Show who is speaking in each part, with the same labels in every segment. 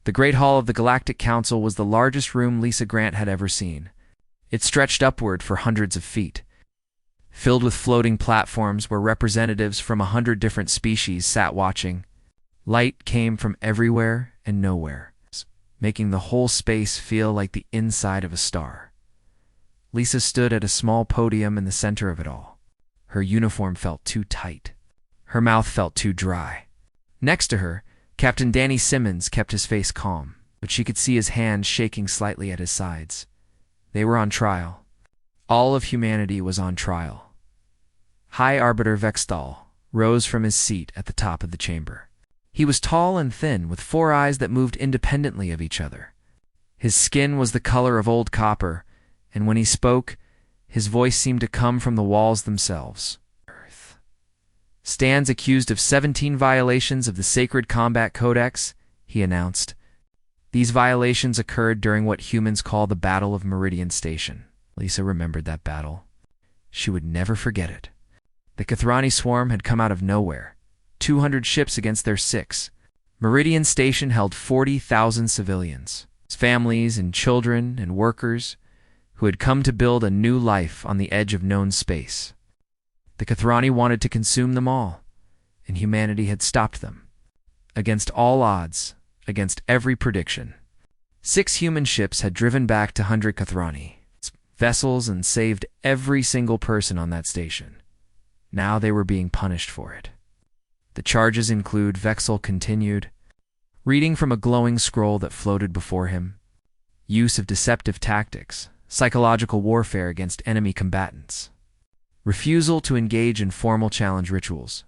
Speaker 1: The Great Hall of the Galactic Council was the largest room Lisa Grant had ever seen. It stretched upward for hundreds of feet, filled with floating platforms where representatives from 100 different species sat watching. Light came from everywhere and nowhere, making the whole space feel like the inside of a star. Lisa stood at a small podium in the center of it all. Her uniform felt too tight. Her mouth felt too dry. Next to her, Captain Danny Simmons kept his face calm, but she could see his hands shaking slightly at his sides. They were on trial. All of humanity was on trial. High Arbiter Vextal rose from his seat at the top of the chamber. He was tall and thin, with 4 eyes that moved independently of each other. His skin was the color of old copper, and when he spoke, his voice seemed to come from the walls themselves. Earth stands accused of 17 violations of the Sacred Combat Codex, he announced. These violations occurred during what humans call the Battle of Meridian Station. Lisa remembered that battle. She would never forget it. The Kathrani swarm had come out of nowhere. 200 ships against their 6. Meridian Station held 40,000 civilians, families and children and workers who had come to build a new life on the edge of known space. The Kathrani wanted to consume them all, and humanity had stopped them. Against all odds, against every prediction, 6 human ships had driven back to 100 Kathrani vessels and saved every single person on that station. Now they were being punished for it. The charges include, Vexel continued, reading from a glowing scroll that floated before him, use of deceptive tactics, psychological warfare against enemy combatants, refusal to engage in formal challenge rituals,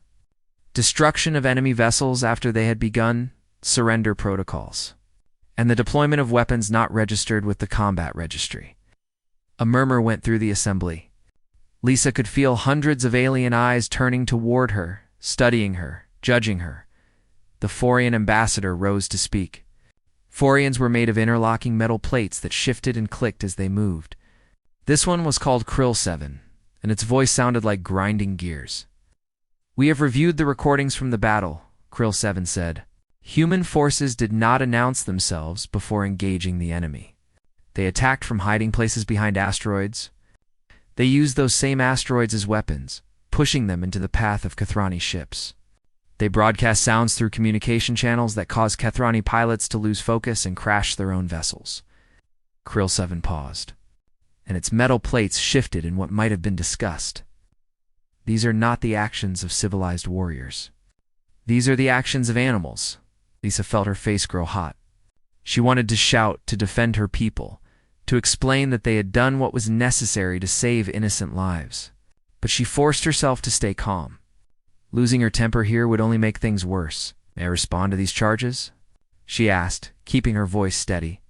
Speaker 1: destruction of enemy vessels after they had begun surrender protocols, and the deployment of weapons not registered with the combat registry. A murmur went through the assembly. Lisa could feel hundreds of alien eyes turning toward her, studying her, judging her. The Forian ambassador rose to speak. Forians were made of interlocking metal plates that shifted and clicked as they moved. This one was called Krill 7, and its voice sounded like grinding gears. "We have reviewed the recordings from the battle," Krill 7 said. "Human forces did not announce themselves before engaging the enemy. They attacked from hiding places behind asteroids. They used those same asteroids as weapons, pushing them into the path of Kathrani ships. They broadcast sounds through communication channels that caused Kathrani pilots to lose focus and crash their own vessels." Krill 7 paused, and its metal plates shifted in what might have been discussed. "These are not the actions of civilized warriors. These are the actions of animals." Lisa felt her face grow hot. She wanted to shout, to defend her people, to explain that they had done what was necessary to save innocent lives. But she forced herself to stay calm. Losing her temper here would only make things worse. "May I respond to these charges?" she asked, keeping her voice steady.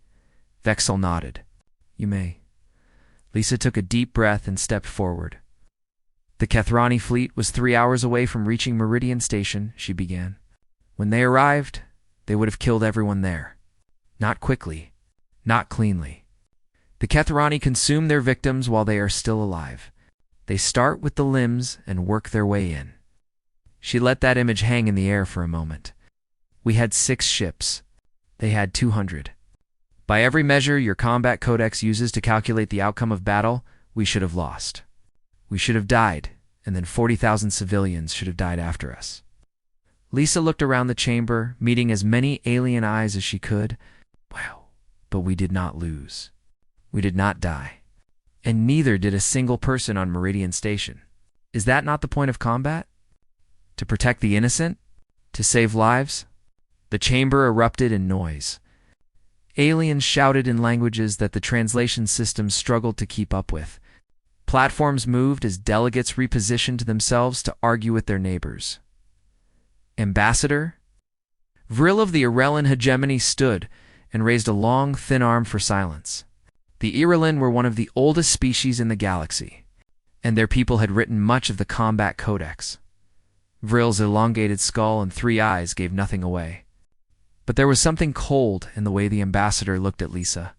Speaker 1: Vexel nodded. "You may." Lisa took a deep breath and stepped forward. "The Kathrani fleet was 3 hours away from reaching Meridian Station," she began. "When they arrived, they would have killed everyone there. Not quickly, not cleanly. The Kathrani consume their victims while they are still alive. They start with the limbs and work their way in." She let that image hang in the air for a moment. "We had 6 ships. They had 200. By every measure your combat codex uses to calculate the outcome of battle, we should have lost. We should have died, and then 40,000 civilians should have died after us." Lisa looked around the chamber, meeting as many alien eyes as she could. Wow, but we did not lose. We did not die. And neither did a single person on Meridian Station. Is that not the point of combat? To protect the innocent? To save lives? The chamber erupted in noise. Aliens shouted in languages that the translation systems struggled to keep up with. Platforms moved as delegates repositioned themselves to argue with their neighbors. "Ambassador?" Vril of the Irelin hegemony stood and raised a long, thin arm for silence. The Irelin were one of the oldest species in the galaxy, and their people had written much of the combat codex. Vril's elongated skull and 3 eyes gave nothing away. But there was something cold in the way the ambassador looked at Lisa.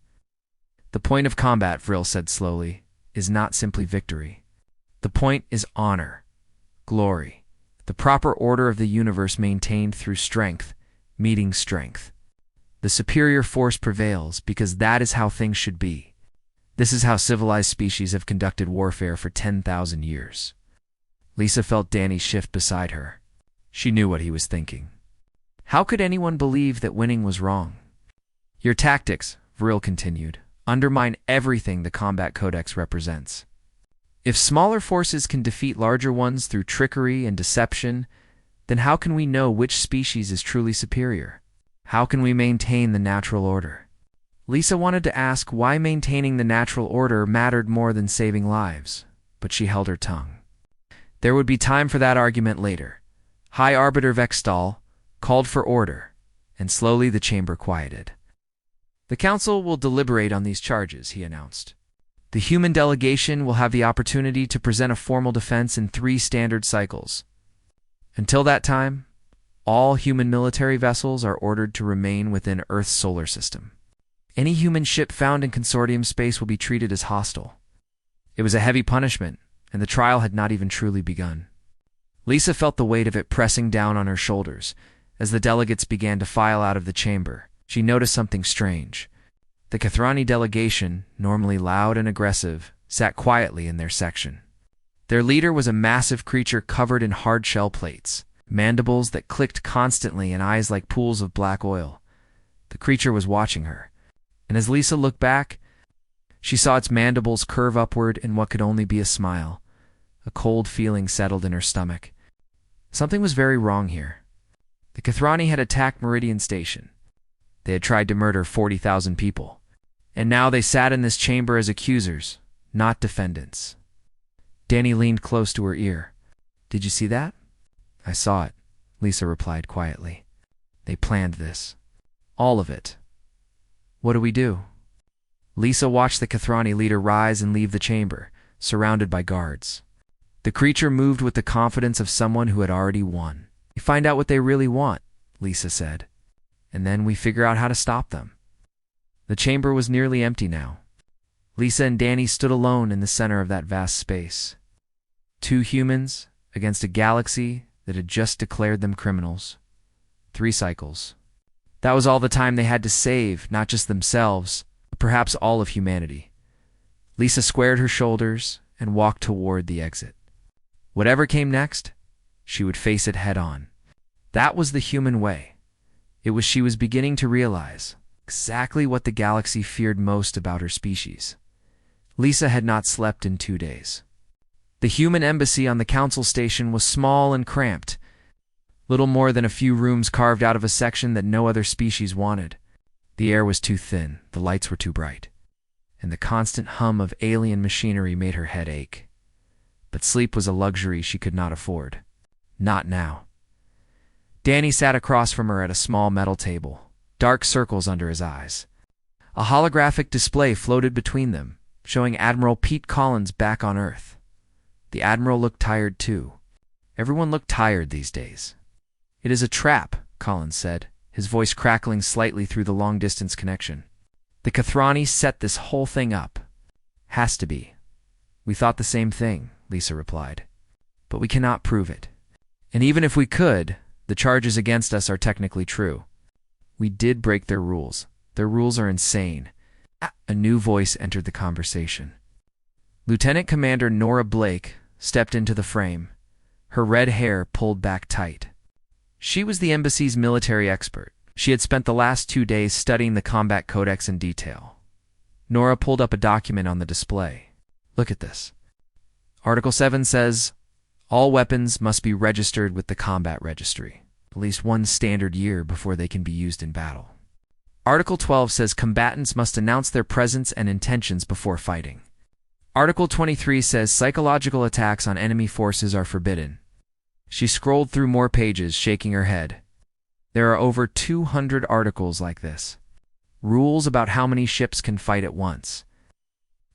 Speaker 1: "The point of combat," Vril said slowly, "is not simply victory. The point is honor, glory, the proper order of the universe maintained through strength, meeting strength. The superior force prevails because that is how things should be. This is how civilized species have conducted warfare for 10,000 years. Lisa felt Danny shift beside her. She knew what he was thinking. How could anyone believe that winning was wrong? Your tactics, Vril continued, undermine everything the combat codex represents. If smaller forces can defeat larger ones through trickery and deception, then how can we know which species is truly superior? How can we maintain the natural order? Lisa wanted to ask why maintaining the natural order mattered more than saving lives, but she held her tongue. There would be time for that argument later. High Arbiter Vextal called for order, and slowly the chamber quieted. The council will deliberate on these charges, he announced. The human delegation will have the opportunity to present a formal defense in 3 standard cycles. Until that time, all human military vessels are ordered to remain within Earth's solar system. Any human ship found in consortium space will be treated as hostile. It was a heavy punishment, and the trial had not even truly begun. Lisa felt the weight of it pressing down on her shoulders. As the delegates began to file out of the chamber, she noticed something strange. The Kathrani delegation, normally loud and aggressive, sat quietly in their section. Their leader was a massive creature covered in hard shell plates, mandibles that clicked constantly and eyes like pools of black oil. The creature was watching her, and as Lisa looked back, she saw its mandibles curve upward in what could only be a smile. A cold feeling settled in her stomach. Something was very wrong here. The Kathrani had attacked Meridian Station. They had tried to murder 40,000 people. And now they sat in this chamber as accusers, not defendants. Danny leaned close to her ear. Did you see that? I saw it, Lisa replied quietly. They planned this. All of it. What do we do? Lisa watched the Kathrani leader rise and leave the chamber, surrounded by guards. The creature moved with the confidence of someone who had already won. We find out what they really want, Lisa said, and then we figure out how to stop them. The chamber was nearly empty now. Lisa and Danny stood alone in the center of that vast space. 2 humans against a galaxy that had just declared them criminals. 3 cycles. That was all the time they had to save, not just themselves, but perhaps all of humanity. Lisa squared her shoulders and walked toward the exit. Whatever came next, she would face it head on. That was the human way. It was she was beginning to realize exactly what the galaxy feared most about her species. Lisa had not slept in 2 days. The human embassy on the council station was small and cramped, little more than a few rooms carved out of a section that no other species wanted. The air was too thin, the lights were too bright, and the constant hum of alien machinery made her head ache. But sleep was a luxury she could not afford. Not now. Danny sat across from her at a small metal table, dark circles under his eyes. A holographic display floated between them, showing Admiral Pete Collins back on Earth. The Admiral looked tired too. Everyone looked tired these days. It is a trap, Collins said, his voice crackling slightly through the long-distance connection. The Kathrani set this whole thing up. Has to be. We thought the same thing, Lisa replied. But we cannot prove it. And even if we could, the charges against us are technically true. We did break their rules. Their rules are insane. A new voice entered the conversation. Lieutenant Commander Nora Blake stepped into the frame, her red hair pulled back tight. She was the embassy's military expert. She had spent the last 2 days studying the combat codex in detail. Nora pulled up a document on the display. Look at this. Article 7 says, all weapons must be registered with the combat registry, at least 1 standard year before they can be used in battle. Article 12 says combatants must announce their presence and intentions before fighting. Article 23 says psychological attacks on enemy forces are forbidden. She scrolled through more pages, shaking her head. There are over 200 articles like this. Rules about how many ships can fight at once.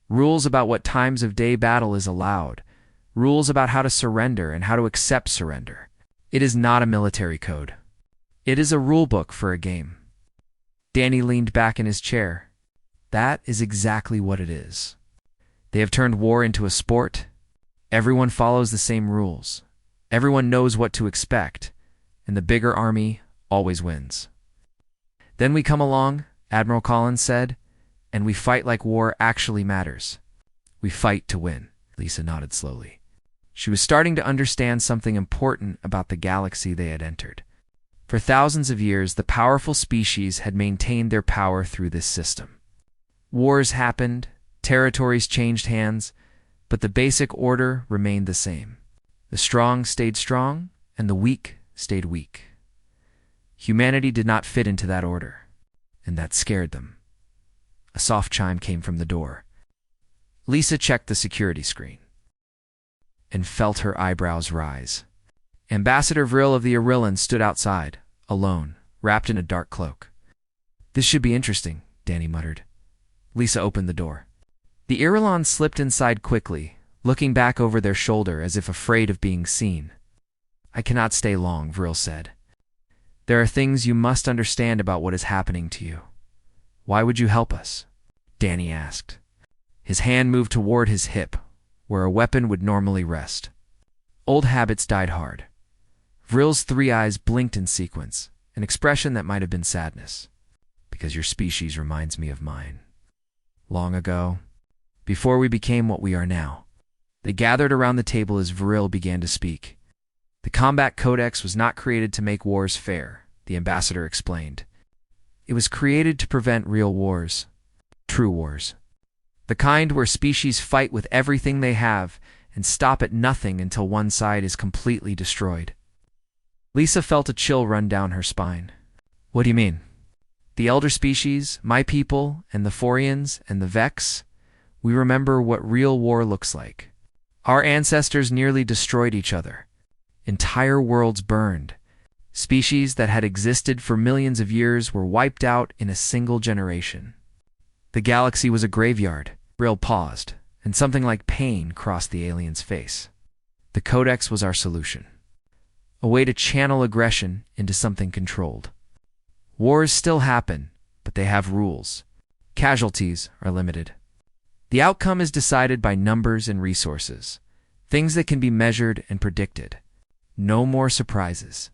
Speaker 1: Rules about what times of day battle is allowed. Rules about how to surrender and how to accept surrender. It is not a military code. It is a rulebook for a game. Danny leaned back in his chair. That is exactly what it is. They have turned war into a sport. Everyone follows the same rules. Everyone knows what to expect, and the bigger army always wins. Then we come along, Admiral Collins said, and we fight like war actually matters. We fight to win. Lisa nodded slowly. She was starting to understand something important about the galaxy they had entered. For thousands of years, the powerful species had maintained their power through this system. Wars happened, territories changed hands, but the basic order remained the same. The strong stayed strong, and the weak stayed weak. Humanity did not fit into that order, and that scared them. A soft chime came from the door. Lisa checked the security screen and felt her eyebrows rise. Ambassador Vril of the Irillan stood outside, alone, wrapped in a dark cloak. "This should be interesting," Danny muttered. Lisa opened the door. The Irillan slipped inside quickly, looking back over their shoulder as if afraid of being seen. "I cannot stay long," Vril said. "There are things you must understand about what is happening to you." "Why would you help us?" Danny asked. His hand moved toward his hip, where a weapon would normally rest. Old habits died hard. Vril's 3 eyes blinked in sequence, an expression that might have been sadness. "Because your species reminds me of mine. Long ago, before we became what we are now." They gathered around the table as Vril began to speak. "The Combat Codex was not created to make wars fair," the ambassador explained. "It was created to prevent real wars, true wars. The kind where species fight with everything they have and stop at nothing until one side is completely destroyed." Lisa felt a chill run down her spine. "What do you mean?" "The elder species, my people, and the Forians, and the Vex, we remember what real war looks like. Our ancestors nearly destroyed each other. Entire worlds burned. Species that had existed for millions of years were wiped out in a single generation. The galaxy was a graveyard." Vril paused, and something like pain crossed the alien's face. "The Codex was our solution. A way to channel aggression into something controlled. Wars still happen, but they have rules. Casualties are limited. The outcome is decided by numbers and resources, things that can be measured and predicted. No more surprises.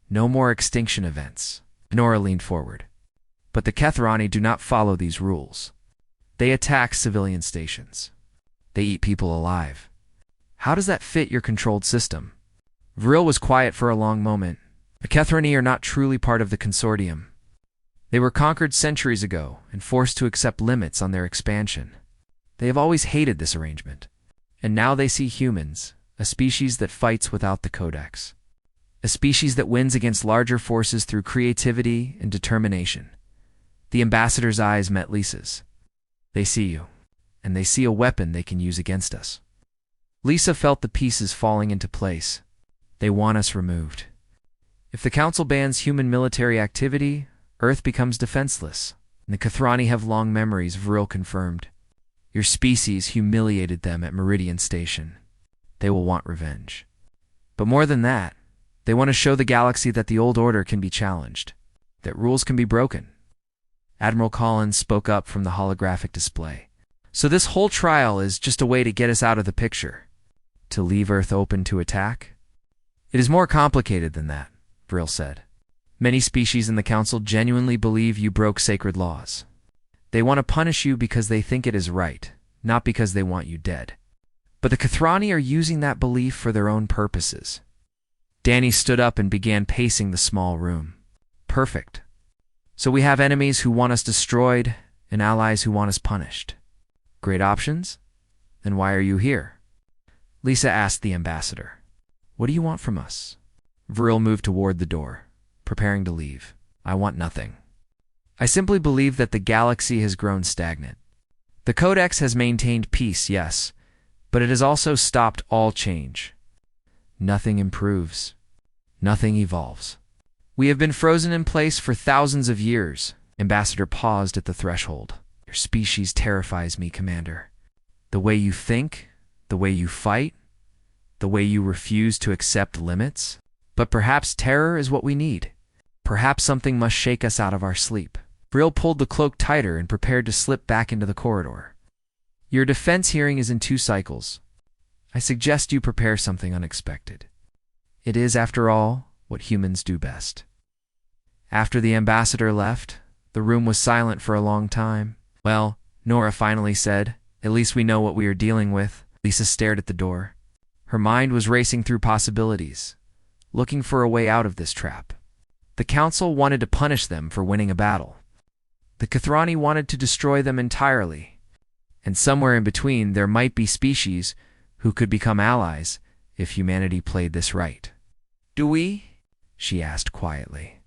Speaker 1: No more extinction events." Nora leaned forward. "But the Kethrani do not follow these rules. They attack civilian stations. They eat people alive. How does that fit your controlled system?" Vril was quiet for a long moment. "The Kethrani are not truly part of the consortium. They were conquered centuries ago and forced to accept limits on their expansion. They have always hated this arrangement. And now they see humans, a species that fights without the Codex. A species that wins against larger forces through creativity and determination." The ambassador's eyes met Lisa's. "They see you, and they see a weapon they can use against us." Lisa felt the pieces falling into place. They want us removed. If the Council bans human military activity, Earth becomes defenseless. And the Kethrani have long memories, Vril confirmed. Your species humiliated them at Meridian Station. They will want revenge. But more than that, they want to show the galaxy that the old order can be challenged, that rules can be broken. Admiral Collins spoke up from the holographic display. "So this whole trial is just a way to get us out of the picture? To leave Earth open to attack?" "It is more complicated than that," Vril said. "Many species in the Council genuinely believe you broke sacred laws. They want to punish you because they think it is right, not because they want you dead. But the Kethrani are using that belief for their own purposes." Danny stood up and began pacing the small room. "Perfect. So we have enemies who want us destroyed and allies who want us punished. Great options? Then why are you here?" Lisa asked the ambassador. "What do you want from us?" Vril moved toward the door, preparing to leave. "I want nothing. I simply believe that the galaxy has grown stagnant. The Codex has maintained peace, yes, but it has also stopped all change. Nothing improves. Nothing evolves. We have been frozen in place for thousands of years." Ambassador paused at the threshold. "Your species terrifies me, Commander. The way you think, the way you fight, the way you refuse to accept limits. But perhaps terror is what we need. Perhaps something must shake us out of our sleep." Vril pulled the cloak tighter and prepared to slip back into the corridor. "Your defense hearing is in 2 cycles. I suggest you prepare something unexpected. It is, after all, what humans do best." After the ambassador left, The room was silent for a long time. "Well," Nora finally said, "at least we know what we are dealing with." Lisa stared at the door. Her mind was racing through possibilities, looking for a way out of this trap. The Council wanted to punish them for winning a battle. The Kathrani wanted to destroy them entirely. And somewhere in between there might be species who could become allies if humanity played this right. "Do we?" she asked quietly.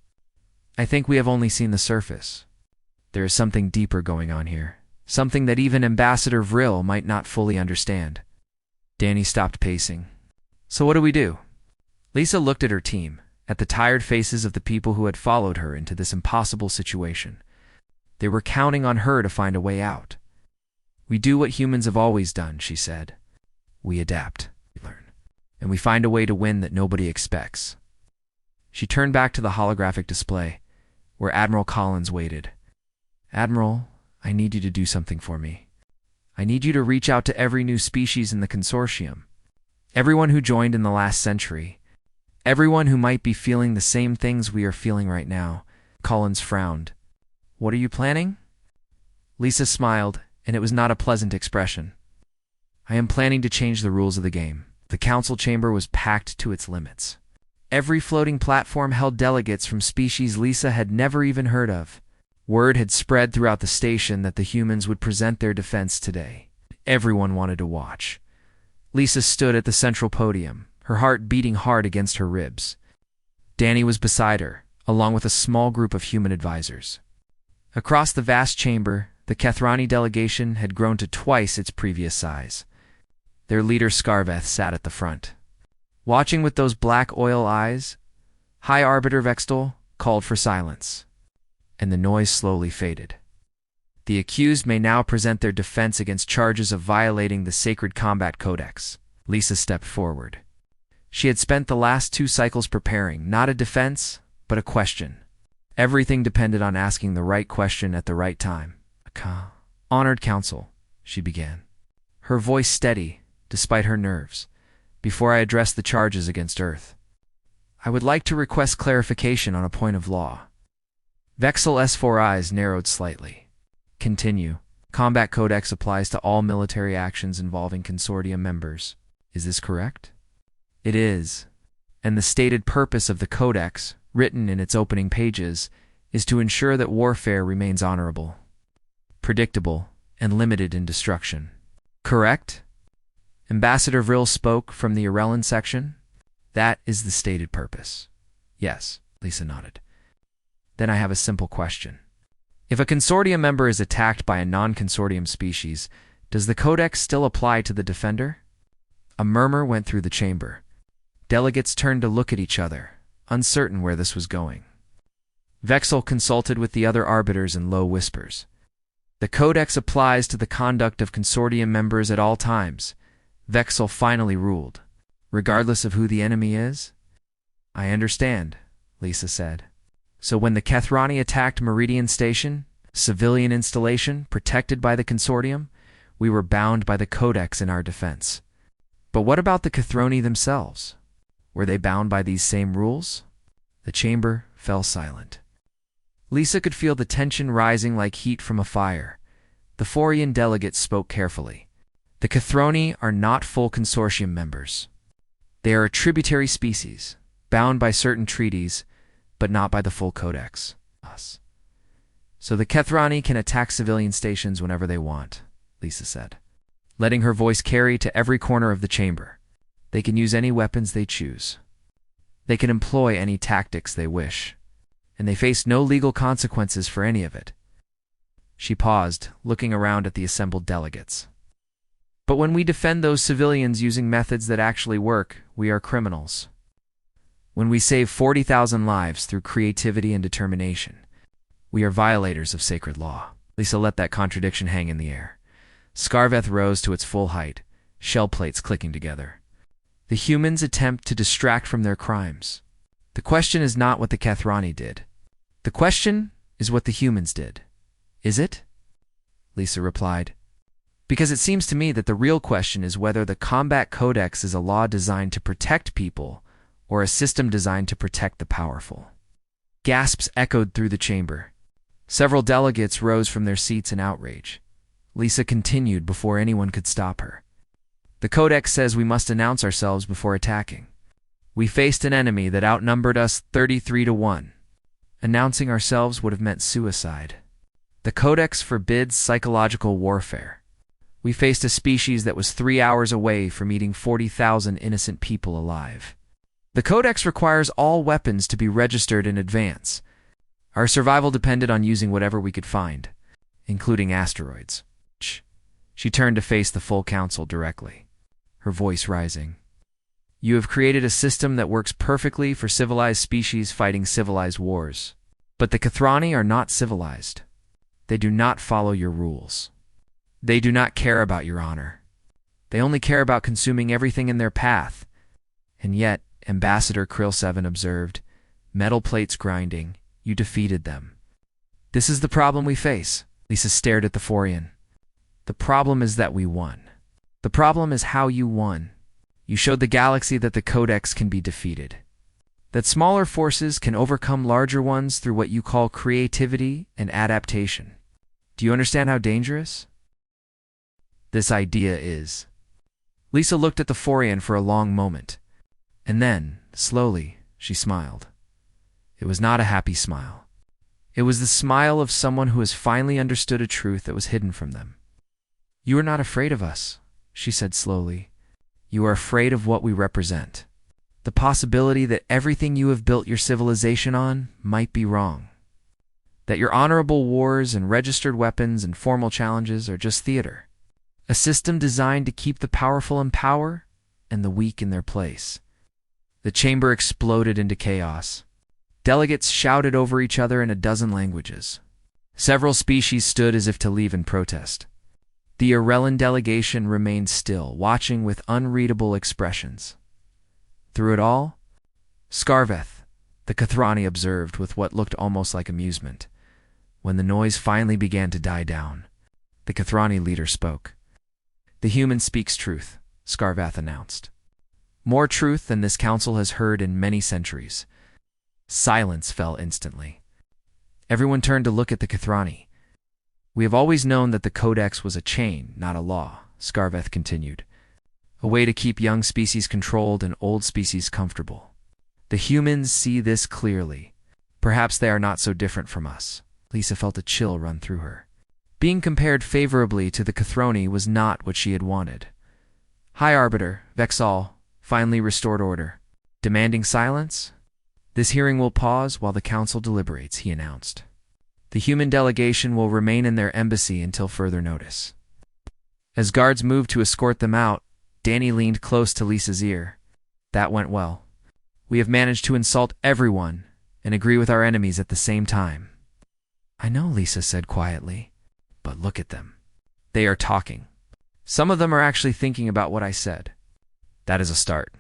Speaker 1: "I think we have only seen the surface. There is something deeper going on here, something that even Ambassador Vril might not fully understand." Danny stopped pacing. "So what do we do?" Lisa looked at her team, at the tired faces of the people who had followed her into this impossible situation. They were counting on her to find a way out. "We do what humans have always done," she said. "We adapt, we learn, and we find a way to win that nobody expects." She turned back to the holographic display, where Admiral Collins waited. "Admiral, I need you to do something for me. I need you to reach out to every new species in the consortium. Everyone who joined in the last century. Everyone who might be feeling the same things we are feeling right now." Collins frowned. "What are you planning?" Lisa smiled, and it was not a pleasant expression. "I am planning to change the rules of the game." The council chamber was packed to its limits. Every floating platform held delegates from species Lisa had never even heard of. Word had spread throughout the station that the humans would present their defense today. Everyone wanted to watch. Lisa stood at the central podium, her heart beating hard against her ribs. Danny was beside her, along with a small group of human advisors. Across the vast chamber, the Kathrani delegation had grown to twice its previous size. Their leader Scarveth sat at the front. Watching with those black oil eyes, High Arbiter Vextel called for silence, and the noise slowly faded. "The accused may now present their defense against charges of violating the Sacred Combat Codex." Lisa stepped forward. She had spent the last 2 cycles preparing, not a defense, but a question. Everything depended on asking the right question at the right time. "Honored Council," she began, her voice steady despite her nerves. "Before I address the charges against Earth, I would like to request clarification on a point of law." Vexel's 4 eyes narrowed slightly. "Continue. Combat Codex applies to all military actions involving consortium members. Is this correct?" "It is. And the stated purpose of the Codex, written in its opening pages, is to ensure that warfare remains honorable, predictable, and limited in destruction." "Correct?" Ambassador Vril spoke from the Irellan section. "That is the stated purpose." "Yes," Lisa nodded. "Then I have a simple question. If a consortium member is attacked by a non-consortium species, does the Codex still apply to the defender?" A murmur went through the chamber. Delegates turned to look at each other, uncertain where this was going. Vexel consulted with the other arbiters in low whispers. "The Codex applies to the conduct of consortium members at all times," Vexel finally ruled, "regardless of who the enemy is." "I understand," Lisa said. "So when the Kathrani attacked Meridian Station, civilian installation protected by the consortium, we were bound by the Codex in our defense. But what about the Kathroni themselves? Were they bound by these same rules?" The chamber fell silent. Lisa could feel the tension rising like heat from a fire. The Forian delegates spoke carefully. "The Kathroni are not full consortium members. They are a tributary species, bound by certain treaties, but not by the full Codex. Us. So the Kathrani can attack civilian stations whenever they want," Lisa said, letting her voice carry to every corner of the chamber. "They can use any weapons they choose. They can employ any tactics they wish, and they face no legal consequences for any of it." She paused, looking around at the assembled delegates. "But when we defend those civilians using methods that actually work, we are criminals. When we save 40,000 lives through creativity and determination, we are violators of sacred law." Lisa let that contradiction hang in the air. Scarveth rose to its full height, shell plates clicking together. "The humans attempt to distract from their crimes. The question is not what the Kathrani did. The question is what the humans did. Is it?" Lisa replied. "Because it seems to me that the real question is whether the Combat Codex is a law designed to protect people or a system designed to protect the powerful." Gasps echoed through the chamber. Several delegates rose from their seats in outrage. Lisa continued before anyone could stop her. The Codex says we must announce ourselves before attacking. We faced an enemy that outnumbered us 33-1. Announcing ourselves would have meant suicide. The Codex forbids psychological warfare. We faced a species that was 3 hours away from eating 40,000 innocent people alive. The Codex requires all weapons to be registered in advance. Our survival depended on using whatever we could find, including asteroids. She turned to face the full council directly, her voice rising. You have created a system that works perfectly for civilized species fighting civilized wars. But the Kathrani are not civilized. They do not follow your rules. They do not care about your honor. They only care about consuming everything in their path. And yet, Ambassador Krill7 observed, metal plates grinding, you defeated them. This is the problem we face. Lisa stared at the Forian. The problem is that we won. The problem is how you won. You showed the galaxy that the Codex can be defeated. That smaller forces can overcome larger ones through what you call creativity and adaptation. Do you understand how dangerous this idea is? Lisa looked at the Forian for a long moment, and then, slowly, she smiled. It was not a happy smile. It was the smile of someone who has finally understood a truth that was hidden from them. You are not afraid of us, she said slowly. You are afraid of what we represent. The possibility that everything you have built your civilization on might be wrong. That your honorable wars and registered weapons and formal challenges are just theater. A system designed to keep the powerful in power and the weak in their place. The chamber exploded into chaos. Delegates shouted over each other in a dozen languages. Several species stood as if to leave in protest. The Irellan delegation remained still, watching with unreadable expressions. Through it all, Scarveth, the Kathrani, observed with what looked almost like amusement. When the noise finally began to die down, the Kathrani leader spoke. The human speaks truth, Scarveth announced. More truth than this council has heard in many centuries. Silence fell instantly. Everyone turned to look at the Kathrani. We have always known that the Codex was a chain, not a law, Scarveth continued. A way to keep young species controlled and old species comfortable. The humans see this clearly. Perhaps they are not so different from us. Lisa felt a chill run through her. Being compared favorably to the Kathroni was not what she had wanted. High Arbiter, Vexal, finally restored order. Demanding silence? This hearing will pause while the council deliberates, he announced. The human delegation will remain in their embassy until further notice. As guards moved to escort them out, Danny leaned close to Lisa's ear. That went well. We have managed to insult everyone and agree with our enemies at the same time. I know, Lisa said quietly, but look at them. They are talking. Some of them are actually thinking about what I said. That is a start.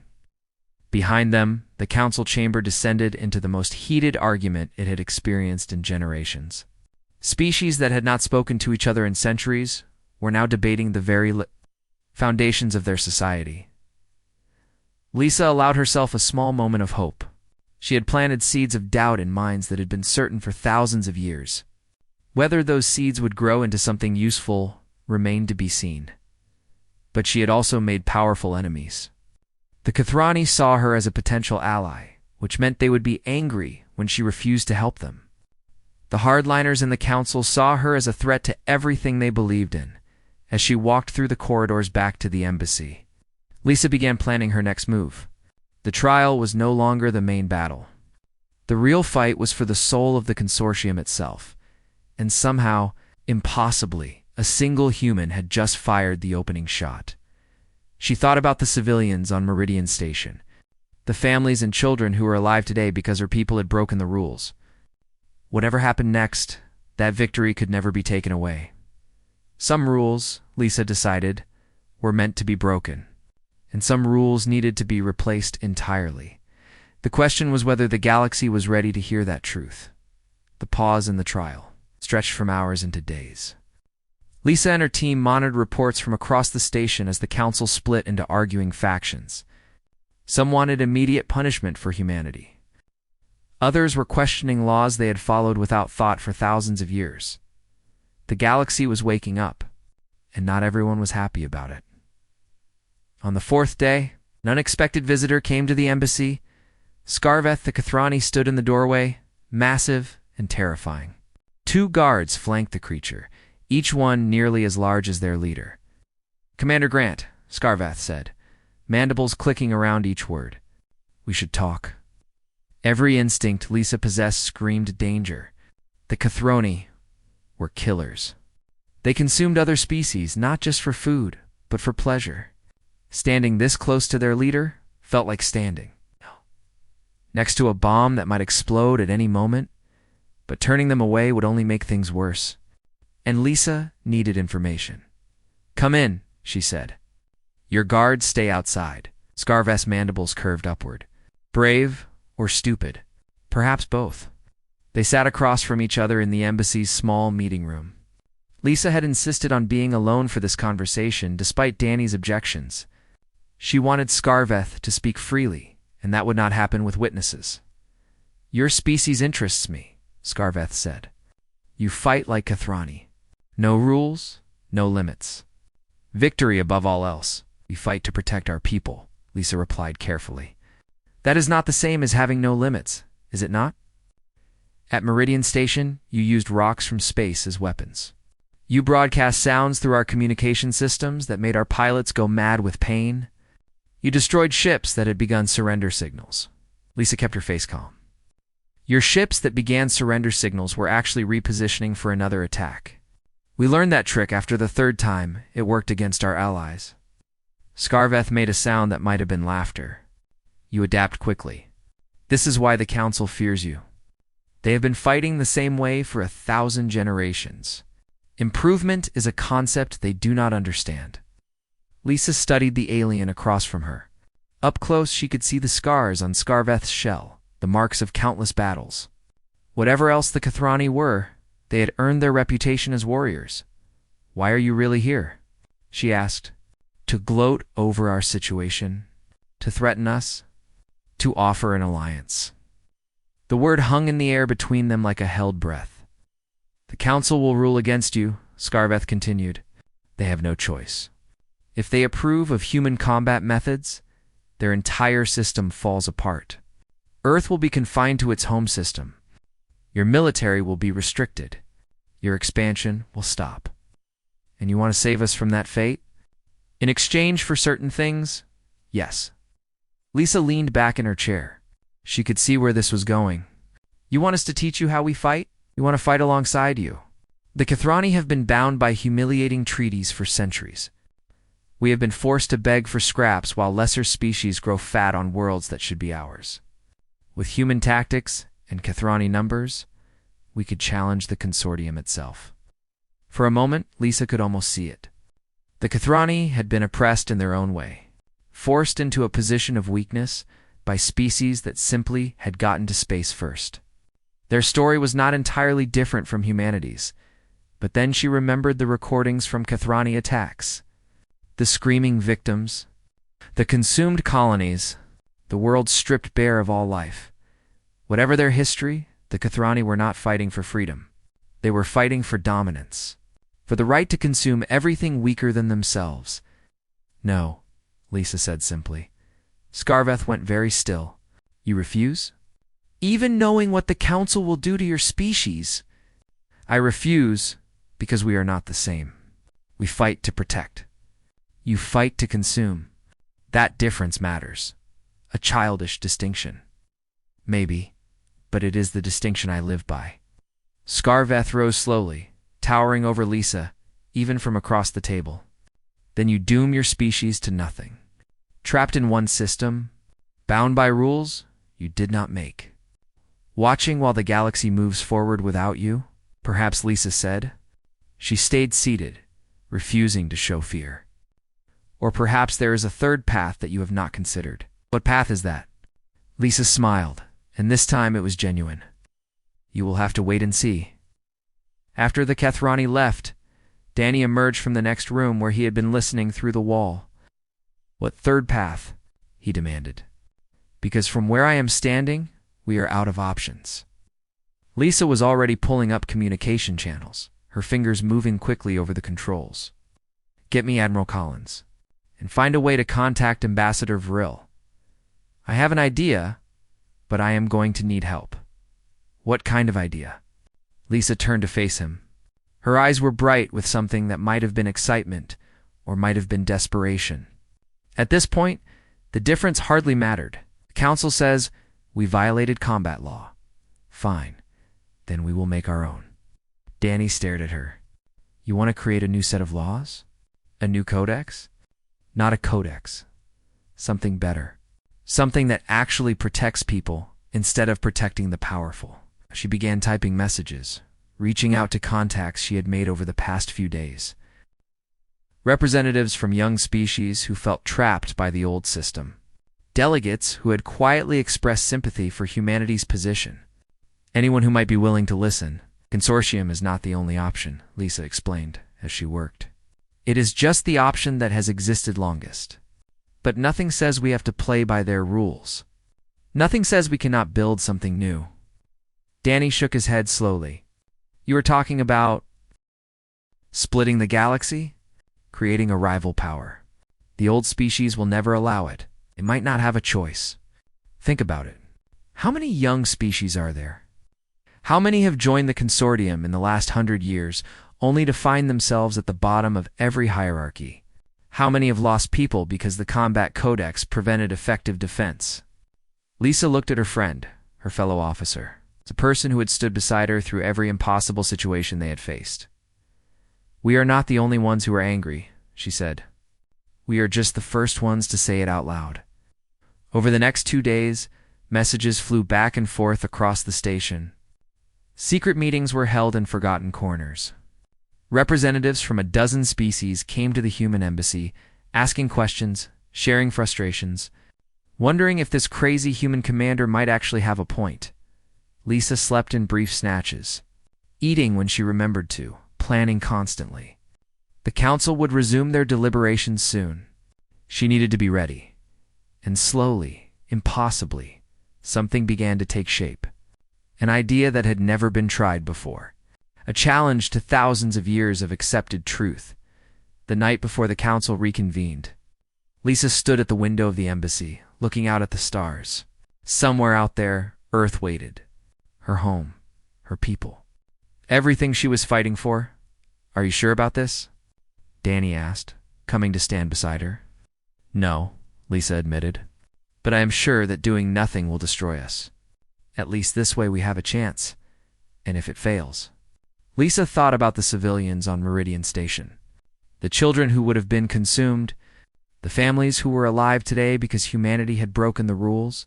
Speaker 1: Behind them, the council chamber descended into the most heated argument it had experienced in generations. Species that had not spoken to each other in centuries were now debating the very foundations of their society. Lisa allowed herself a small moment of hope. She had planted seeds of doubt in minds that had been certain for thousands of years. Whether those seeds would grow into something useful remained to be seen. But she had also made powerful enemies. The Kathrani saw her as a potential ally, which meant they would be angry when she refused to help them. The hardliners in the council saw her as a threat to everything they believed in. As she walked through the corridors back to the embassy, Lisa began planning her next move. The trial was no longer the main battle. The real fight was for the soul of the consortium itself. And somehow, impossibly, a single human had just fired the opening shot. She thought about the civilians on Meridian Station, the families and children who were alive today because her people had broken the rules. Whatever happened next, that victory could never be taken away. Some rules, Lisa decided, were meant to be broken, and some rules needed to be replaced entirely. The question was whether the galaxy was ready to hear that truth. The pause in the trial stretched from hours into days. Lisa and her team monitored reports from across the station as the council split into arguing factions. Some wanted immediate punishment for humanity. Others were questioning laws they had followed without thought for thousands of years. The galaxy was waking up, and not everyone was happy about it. On the fourth day, an unexpected visitor came to the embassy. Scarveth the Kathrani stood in the doorway, massive and terrifying. 2 guards flanked the creature, each one nearly as large as their leader. "Commander Grant," Scarveth said, mandibles clicking around each word. "We should talk." Every instinct Lisa possessed screamed danger. The Kathroni were killers. They consumed other species, not just for food, but for pleasure. Standing this close to their leader felt like standing next to a bomb that might explode at any moment, but turning them away would only make things worse. And Lisa needed information. "Come in," she said. "Your guards stay outside." Scarveth's mandibles curved upward. Brave or stupid, perhaps both. They sat across from each other in the embassy's small meeting room. Lisa had insisted on being alone for this conversation, despite Danny's objections. She wanted Scarveth to speak freely, and that would not happen with witnesses. "Your species interests me," Scarveth said. "You fight like Kathrani. No rules, no limits. Victory above all else. We fight to protect our people," Lisa replied carefully. "That is not the same as having no limits, is it not? At Meridian Station, you used rocks from space as weapons. You broadcast sounds through our communication systems that made our pilots go mad with pain. You destroyed ships that had begun surrender signals." Lisa kept her face calm. "Your ships that began surrender signals were actually repositioning for another attack. We learned that trick after the 3rd time it worked against our allies." Scarveth made a sound that might have been laughter. "You adapt quickly. This is why the Council fears you. They have been fighting the same way for 1,000 generations. Improvement is a concept they do not understand." Lisa studied the alien across from her. Up close, she could see the scars on Scarveth's shell, the marks of countless battles. Whatever else the Kathrani were, they had earned their reputation as warriors. "Why are you really here?" she asked. "To gloat over our situation? To threaten us? To offer an alliance?" The word hung in the air between them like a held breath. "The Council will rule against you," Scarveth continued. "They have no choice. If they approve of human combat methods, their entire system falls apart. Earth will be confined to its home system. Your military will be restricted. Your expansion will stop. And you want to save us from that fate? In exchange for certain things? Yes." Lisa leaned back in her chair. She could see where this was going. "You want us to teach you how we fight? We want to fight alongside you. The Kathrani have been bound by humiliating treaties for centuries. We have been forced to beg for scraps while lesser species grow fat on worlds that should be ours. With human tactics and Kathrani numbers, we could challenge the consortium itself." For a moment, Lisa could almost see it. The Kathrani had been oppressed in their own way, forced into a position of weakness by species that simply had gotten to space first. Their story was not entirely different from humanity's, but then she remembered the recordings from Kathrani attacks. The screaming victims, the consumed colonies, the world stripped bare of all life. Whatever their history, the Kathrani were not fighting for freedom. They were fighting for dominance, for the right to consume everything weaker than themselves. "No," Lisa said simply. Scarveth went very still. "You refuse?" "Even knowing what the Council will do to your species." "I refuse because we are not the same. We fight to protect. You fight to consume. That difference matters. A childish distinction. Maybe, but it is the distinction I live by." Scarveth rose slowly, towering over Lisa, even from across the table. "Then you doom your species to nothing. Trapped in one system, bound by rules you did not make. Watching while the galaxy moves forward without you," perhaps Lisa said. She stayed seated, refusing to show fear. "Or perhaps there is a third path that you have not considered." "What path is that?" Lisa smiled, and this time it was genuine. "You will have to wait and see." After the Kathrani left, Danny emerged from the next room where he had been listening through the wall. "What third path?" he demanded. "Because from where I am standing, We are out of options. Lisa was already pulling up communication channels, her fingers moving quickly over the controls. Get me Admiral Collins, and find a way to contact Ambassador Vril. I have an idea, but I am going to need help. What kind of idea? Lisa turned to face him. Her eyes were bright with something that might have been excitement or might have been desperation. At this point, the difference hardly mattered. The Council says, we violated combat law. Fine, then we will make our own. Danny stared at her. You want to create a new set of laws? A new codex? Not a codex. Something better. Something that actually protects people instead of protecting the powerful. She began typing messages, reaching out to contacts she had made over the past few days. Representatives from young species who felt trapped by the old system. Delegates who had quietly expressed sympathy for humanity's position. Anyone who might be willing to listen. Consortium is not the only option, Lisa explained as she worked. It is just the option that has existed longest. But nothing says we have to play by their rules. Nothing says we cannot build something new. Danny shook his head slowly. You are talking about splitting the galaxy? Creating a rival power. The old species will never allow it. It might not have a choice. Think about it. How many young species are there? How many have joined the consortium in the last 100 years only to find themselves at the bottom of every hierarchy? How many have lost people because the combat codex prevented effective defense? Lisa looked at her friend, her fellow officer, the person who had stood beside her through every impossible situation they had faced. We are not the only ones who are angry, she said. We are just the first ones to say it out loud. Over the next 2 days, messages flew back and forth across the station. Secret meetings were held in forgotten corners. Representatives from a dozen species came to the human embassy, asking questions, sharing frustrations, wondering if this crazy human commander might actually have a point. Lisa slept in brief snatches, eating when she remembered to, planning constantly. The council would resume their deliberations soon. She needed to be ready. And slowly, impossibly, something began to take shape. An idea that had never been tried before. A challenge to thousands of years of accepted truth. The night before the council reconvened, Lisa stood at the window of the embassy, looking out at the stars. Somewhere out there, Earth waited. Her home, her people. Everything she was fighting for. Are you sure about this? Danny asked, coming to stand beside her. No, Lisa admitted. But I am sure that doing nothing will destroy us. At least this way we have a chance. And if it fails... Lisa thought about the civilians on Meridian Station. The children who would have been consumed. The families who were alive today because humanity had broken the rules.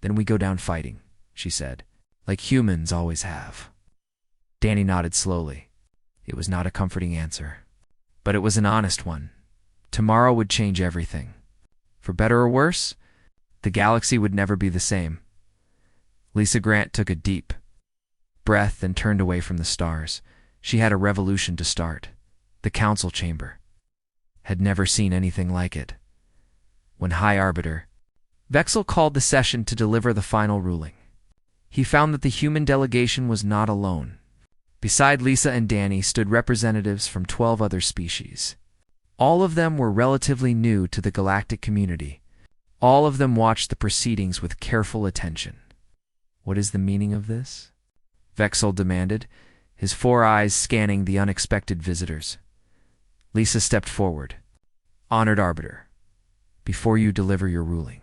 Speaker 1: Then we go down fighting, she said, like humans always have. Danny nodded slowly. It was not a comforting answer. But it was an honest one. Tomorrow would change everything. For better or worse, the galaxy would never be the same. Lisa Grant took a deep breath and turned away from the stars. She had a revolution to start. The council chamber had never seen anything like it. When High Arbiter Vexel called the session to deliver the final ruling, he found that the human delegation was not alone. Beside Lisa and Danny stood representatives from 12 other species. All of them were relatively new to the galactic community. All of them watched the proceedings with careful attention. What is the meaning of this? Vexel demanded, his 4 eyes scanning the unexpected visitors. Lisa stepped forward. Honored Arbiter, before you deliver your ruling,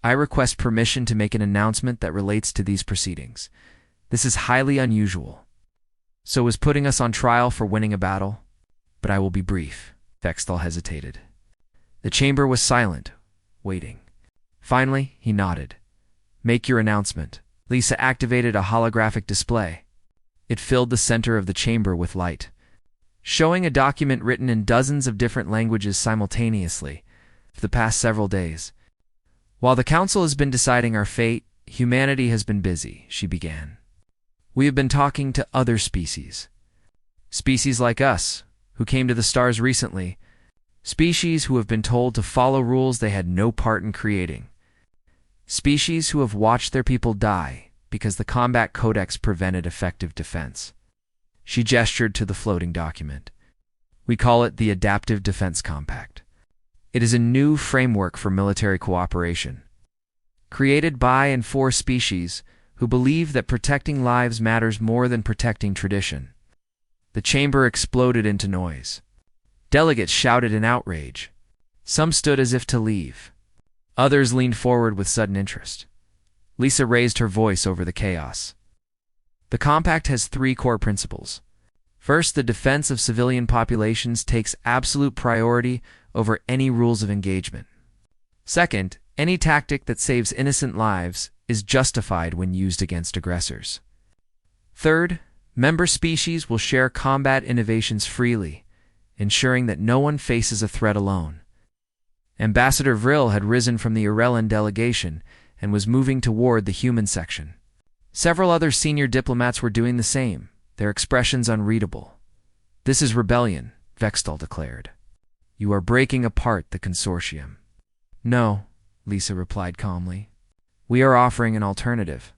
Speaker 1: I request permission to make an announcement that relates to these proceedings. This is highly unusual. So is putting us on trial for winning a battle? But I will be brief. Vexel hesitated. The chamber was silent, waiting. Finally, he nodded. Make your announcement. Lisa activated a holographic display. It filled the center of the chamber with light, showing a document written in dozens of different languages simultaneously for the past several days. While the council has been deciding our fate, humanity has been busy, she began. We have been talking to other species. Species like us, who came to the stars recently. Species who have been told to follow rules they had no part in creating. Species who have watched their people die because the combat codex prevented effective defense. She gestured to the floating document. We call it the Adaptive Defense Compact. It is a new framework for military cooperation, created by and for species who believe that protecting lives matters more than protecting tradition. The chamber exploded into noise. Delegates shouted in outrage. Some stood as if to leave. Others leaned forward with sudden interest. Lisa raised her voice over the chaos. The compact has 3 core principles. First, the defense of civilian populations takes absolute priority over any rules of engagement. Second, any tactic that saves innocent lives is justified when used against aggressors. Third, member species will share combat innovations freely, ensuring that no one faces a threat alone. Ambassador Vril had risen from the Irellan delegation and was moving toward the human section. Several other senior diplomats were doing the same, their expressions unreadable. This is rebellion, Vextal declared. You are breaking apart the consortium. No, Lisa replied calmly. We are offering an alternative.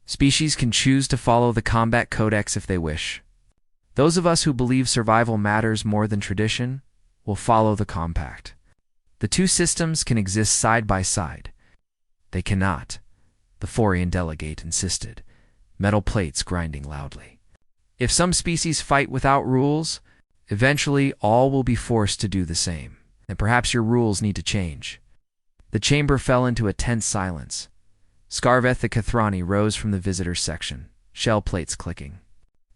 Speaker 1: Species can choose to follow the combat codex if they wish. Those of us who believe survival matters more than tradition will follow the compact. The 2 systems can exist side by side. They cannot, the Forian delegate insisted, metal plates grinding loudly. If some species fight without rules, eventually all will be forced to do the same, and perhaps your rules need to change. The chamber fell into a tense silence. Scarveth the Kathrani rose from the visitors section, shell plates clicking.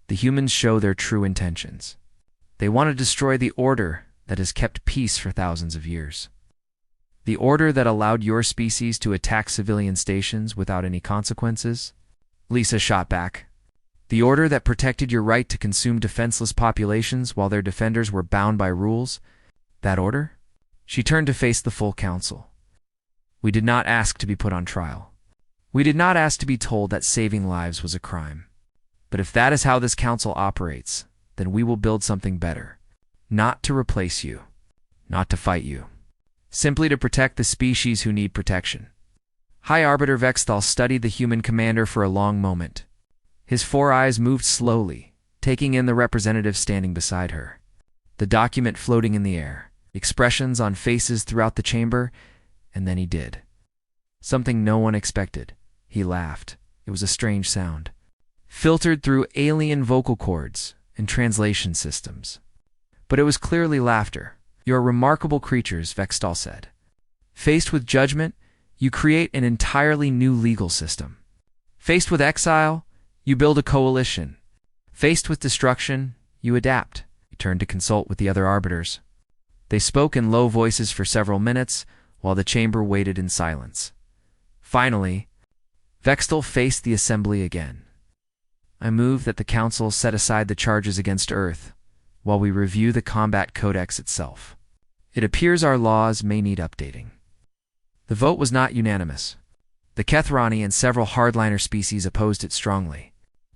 Speaker 1: The humans show their true intentions. They want to destroy the order that has kept peace for thousands of years. The order that allowed your species to attack civilian stations without any consequences? Lisa shot back. The order that protected your right to consume defenseless populations while their defenders were bound by rules? That order? She turned to face the full council. We did not ask to be put on trial. We did not ask to be told that saving lives was a crime. But if that is how this council operates, then we will build something better. Not to replace you. Not to fight you. Simply to protect the species who need protection. High Arbiter Vextal studied the human commander for a long moment. His 4 eyes moved slowly, taking in the representative standing beside her. The document floating in the air, expressions on faces throughout the chamber, and then he did. Something no one expected. He laughed. It was a strange sound, filtered through alien vocal cords and translation systems. But it was clearly laughter. You are remarkable creatures, Vextal said. Faced with judgment, you create an entirely new legal system. Faced with exile, you build a coalition. Faced with destruction, you adapt. He turned to consult with the other arbiters. They spoke in low voices for several minutes, while the chamber waited in silence. Finally, Vextal faced the assembly again. I move that the council set aside the charges against Earth, while we review the combat codex itself. It appears our laws may need updating. The vote was not unanimous. The Kethrani and several hardliner species opposed it strongly.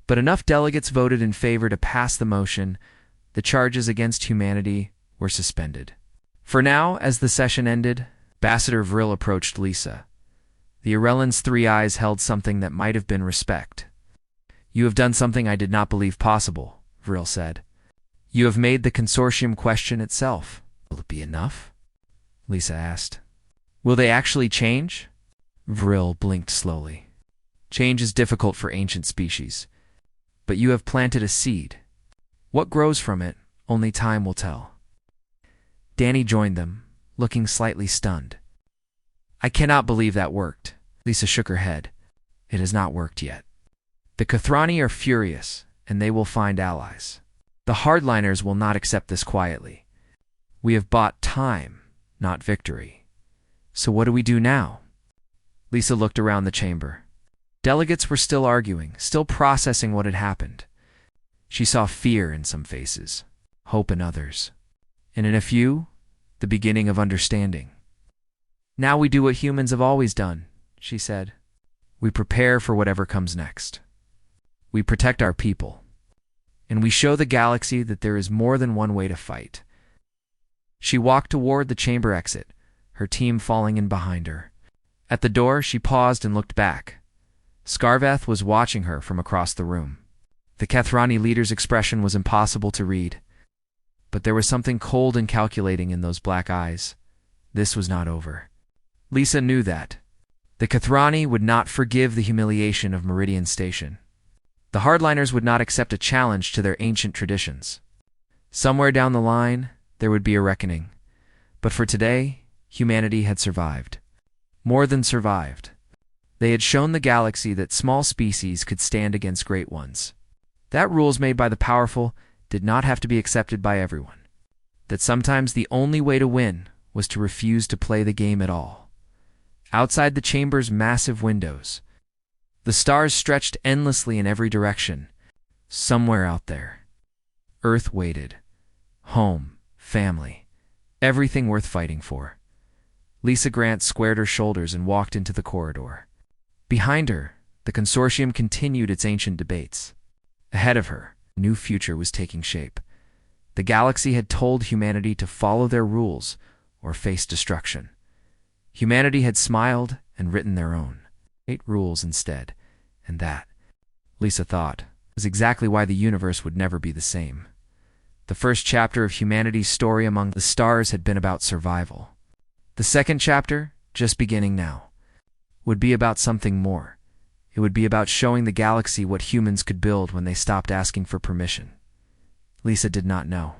Speaker 1: But enough delegates voted in favor to pass the motion. The charges against humanity were suspended. For now, as the session ended, Ambassador Vril approached Lisa. The Irellan's 3 eyes held something that might have been respect. You have done something I did not believe possible, Vril said. You have made the consortium question itself. Will it be enough? Lisa asked. Will they actually change? Vril blinked slowly. Change is difficult for ancient species. But you have planted a seed. What grows from it, only time will tell. Danny joined them, looking slightly stunned. I cannot believe that worked. Lisa shook her head. It has not worked yet. The Kathrani are furious, and they will find allies. The hardliners will not accept this quietly. We have bought time, not victory. So what do we do now? Lisa looked around the chamber. Delegates were still arguing, still processing what had happened. She saw fear in some faces, hope in others, and in a few, the beginning of understanding. Now we do what humans have always done, she said. We prepare for whatever comes next. We protect our people. And we show the galaxy that there is more than one way to fight. She walked toward the chamber exit, her team falling in behind her. At the door, she paused and looked back. Scarveth was watching her from across the room. The Kethrani leader's expression was impossible to read, but there was something cold and calculating in those black eyes. This was not over. Lisa knew that. The Kethrani would not forgive the humiliation of Meridian Station. The hardliners would not accept a challenge to their ancient traditions. Somewhere down the line, there would be a reckoning. But for today, humanity had survived. More than survived. They had shown the galaxy that small species could stand against great ones. That rules made by the powerful did not have to be accepted by everyone. That sometimes the only way to win was to refuse to play the game at all. Outside the chamber's massive windows, the stars stretched endlessly in every direction. Somewhere out there, Earth waited. Home, family, everything worth fighting for. Lisa Grant squared her shoulders and walked into the corridor. Behind her, the consortium continued its ancient debates. Ahead of her, a new future was taking shape. The galaxy had told humanity to follow their rules or face destruction. Humanity had smiled and written their own 8 rules instead, and that, Lisa thought, was exactly why the universe would never be the same. The first chapter of humanity's story among the stars had been about survival. The second chapter, just beginning now, would be about something more. It would be about showing the galaxy what humans could build when they stopped asking for permission. Lisa did not know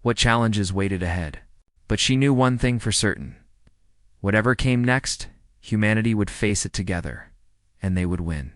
Speaker 1: what challenges waited ahead, but she knew one thing for certain. Whatever came next, humanity would face it together, and they would win.